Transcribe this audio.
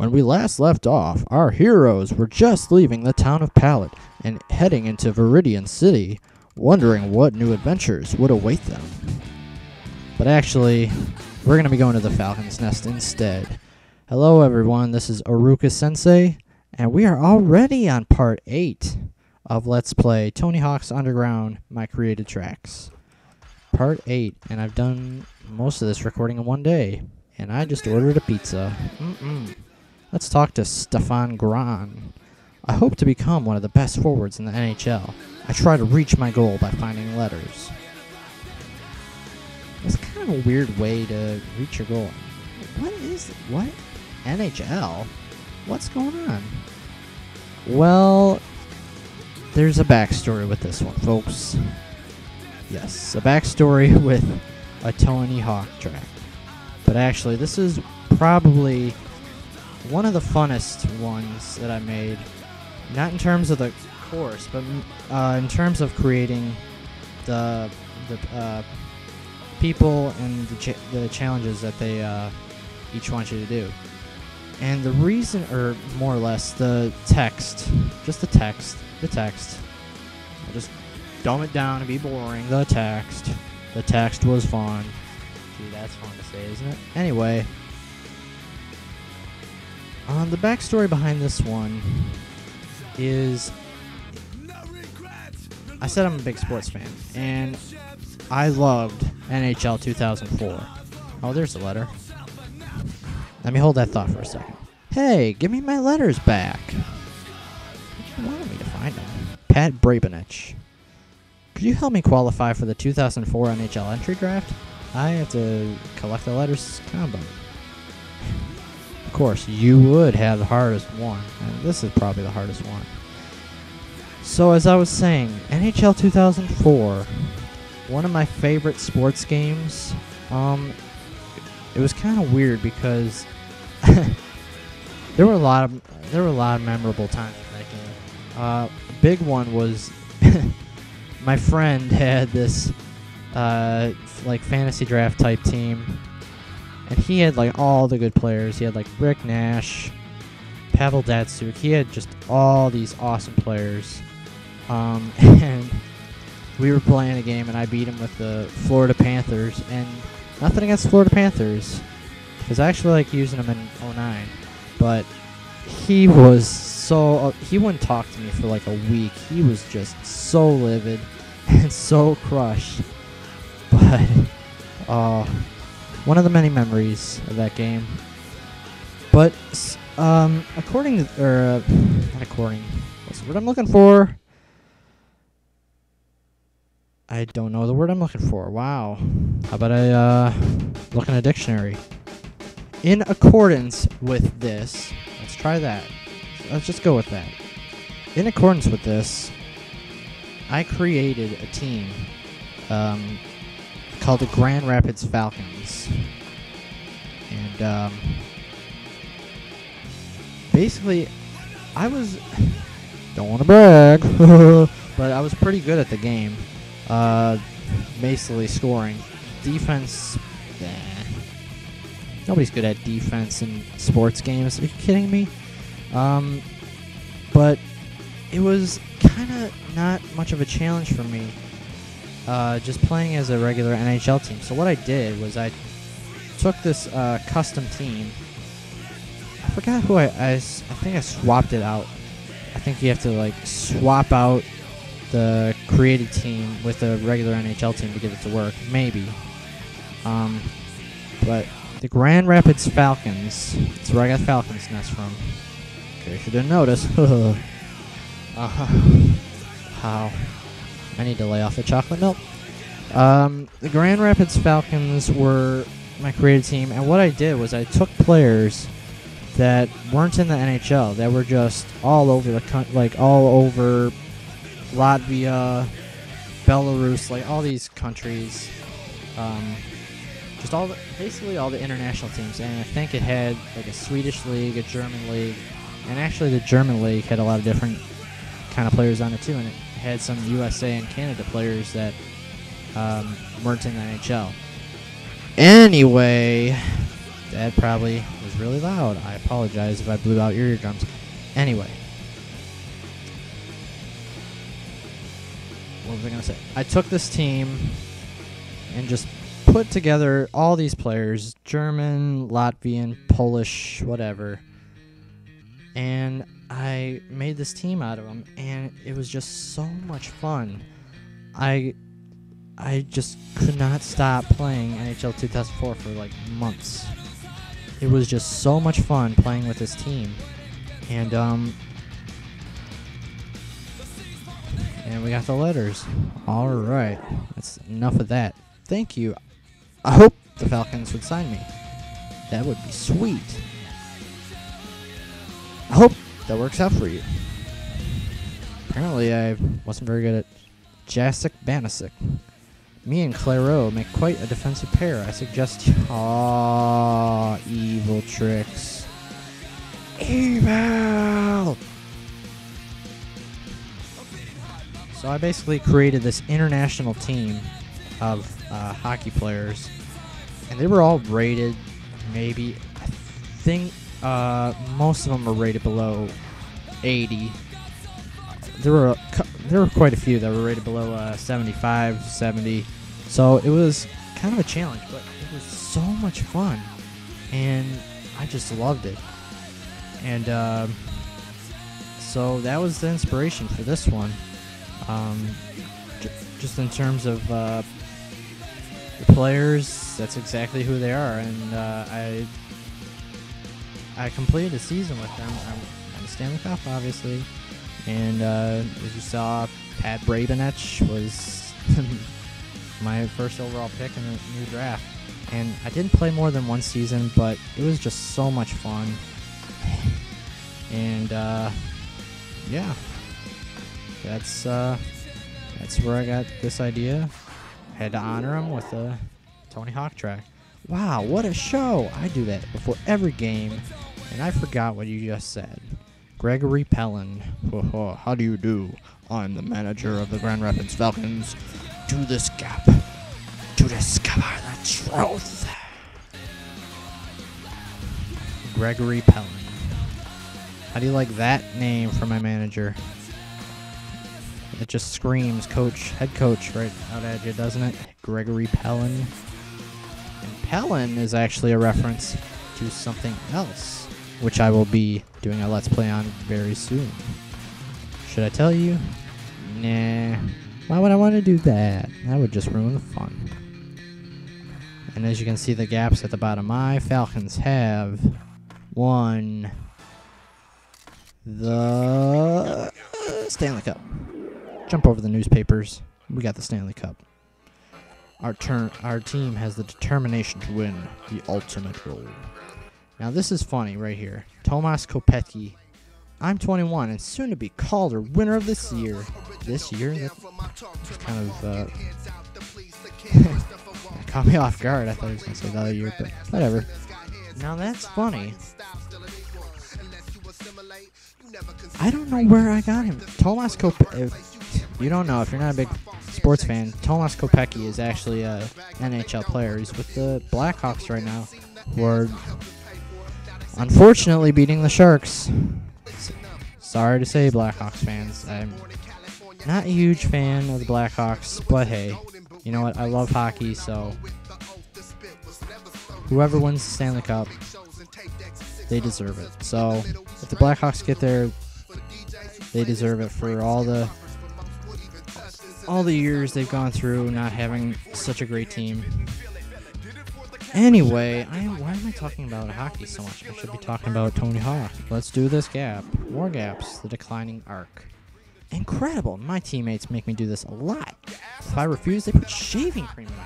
When we last left off, our heroes were just leaving the town of Pallet and heading into Viridian City, wondering what new adventures would await them. But actually, we're going to be going to the Falcons Nest instead. Hello everyone, this is Aruka Sensei, and we are already on part 8 of Let's Play Tony Hawk's Underground, My Created Tracks. Part 8, and I've done most of this recording in one day, and I just ordered a pizza. Let's talk to Stefan Gran. I hope to become one of the best forwards in the NHL. I try to reach my goal by finding letters. It's kind of a weird way to reach your goal. What is it? What? NHL? What's going on? Well, there's a backstory with this one, folks. Yes, a backstory with a Tony Hawk track. But actually, this is probably one of the funnest ones that I made. Not in terms of the course, but in terms of creating the people and the challenges that they each want you to do. And the reason, or more or less, the text, just the text. I'll just dumb it down to be boring. The text was fun. Gee, that's fun to say, isn't it? Anyway, the backstory behind this one is, I said I'm a big sports fan, and I loved NHL 2004. Oh, there's a letter. Let me hold that thought for a second. Hey, give me my letters back. You wanted me to find them. Pat Brabenich. Could you help me qualify for the 2004 NHL entry draft? I have to collect the letters combo. Of course, you would have the hardest one, and this is probably the hardest one. So as I was saying, NHL 2004, one of my favorite sports games. It was kind of weird because there were a lot of memorable times in that game. A big one was my friend had this like fantasy draft type team, and he had like all the good players. He had like Rick Nash, Pavel Datsyuk. He had just all these awesome players. And we were playing a game, and I beat him with the Florida Panthers. And nothing against Florida Panthers, because I actually like using them in 09. But he was so... he wouldn't talk to me for like a week. He was just so livid and so crushed. But, one of the many memories of that game. But, according to... or, not according... what's the word I'm looking for? I don't know the word I'm looking for. Wow. How about I look in a dictionary? In accordance with this, let's try that. Let's just go with that. In accordance with this, I created a team called the Grand Rapids Falcons. And basically, I was... don't want to brag, but I was pretty good at the game. Basically scoring. Defense, nobody's good at defense in sports games. Are you kidding me? But it was kind of not much of a challenge for me, just playing as a regular NHL team. So what I did was I took this custom team. I forgot who I think I swapped it out. I think you have to like swap out the created team with a regular NHL team to get it to work, maybe. But the Grand Rapids Falcons, that's where I got Falcons Nest from. In case you didn't notice. How? I need to lay off the chocolate milk. The Grand Rapids Falcons were my created team, and what I did was I took players that weren't in the NHL, that were just all over the country, like all over Latvia, Belarus, like all these countries, just basically all the international teams. And I think it had like a Swedish league, a German league, and actually the German league had a lot of different kind of players on it too, and it had some USA and Canada players that weren't in the NHL. Anyway, That probably was really loud. I apologize if I blew out your eardrums. Anyway. What was I going to say? I took this team and just put together all these players, German, Latvian, Polish, whatever. And I made this team out of them, and it was just so much fun. I just could not stop playing NHL 2004 for like months. It was just so much fun playing with this team. And we got the letters. All right. That's enough of that. Thank you. I hope the Falcons would sign me. That would be sweet. I hope that works out for you. Apparently, I wasn't very good at Jacek Banasic. Me and Clairo make quite a defensive pair. I suggest you... Aww, evil tricks. Evil! So I basically created this international team of hockey players, and they were all rated, maybe, I think most of them were rated below 80. There were quite a few that were rated below 75, 70. So it was kind of a challenge, but it was so much fun, and I just loved it. And so that was the inspiration for this one. Just in terms of the players, that's exactly who they are, and I completed a season with them. I'm Stanley Cup, obviously, and as you saw, Pat Brabenich was my first overall pick in the new draft, and I didn't play more than one season, but it was just so much fun, and yeah. That's where I got this idea. Had to honor him with a Tony Hawk track. Wow, what a show! I do that before every game, and I forgot what you just said. Gregory Pellin. How do you do? I'm the manager of the Grand Rapids Falcons. To this gap, to discover the truth. Gregory Pellin. How do you like that name for my manager? It just screams head coach right out at you, doesn't it? Gregory Pellin. And Pellin is actually a reference to something else, which I will be doing a Let's Play on very soon. Should I tell you? Nah. Why would I want to do that? That would just ruin the fun. And as you can see the gaps at the bottom, my Falcons have won the Stanley Cup. Jump over the newspapers. We got the Stanley Cup. Our team has the determination to win the ultimate goal. Now this is funny right here. Tomas Kopecky. I'm 21 and soon to be Calder winner of this year. This year? That kind of caught me off guard. I thought he was going to say the other year, but whatever. Now that's funny. I don't know where I got him. Tomas Kopecky. You don't know, if you're not a big sports fan, Tomas Kopecky is actually a NHL player. He's with the Blackhawks right now, who are unfortunately beating the Sharks. Sorry to say, Blackhawks fans. I'm not a huge fan of the Blackhawks, but hey, you know what? I love hockey, so whoever wins the Stanley Cup, they deserve it. So if the Blackhawks get there, they deserve it for all the years they've gone through not having such a great team. Anyway, why am I talking about hockey so much? I should be talking about Tony Hawk. Let's do this gap. More gaps. The declining arc. Incredible. My teammates make me do this a lot. If I refuse, they put shaving cream in my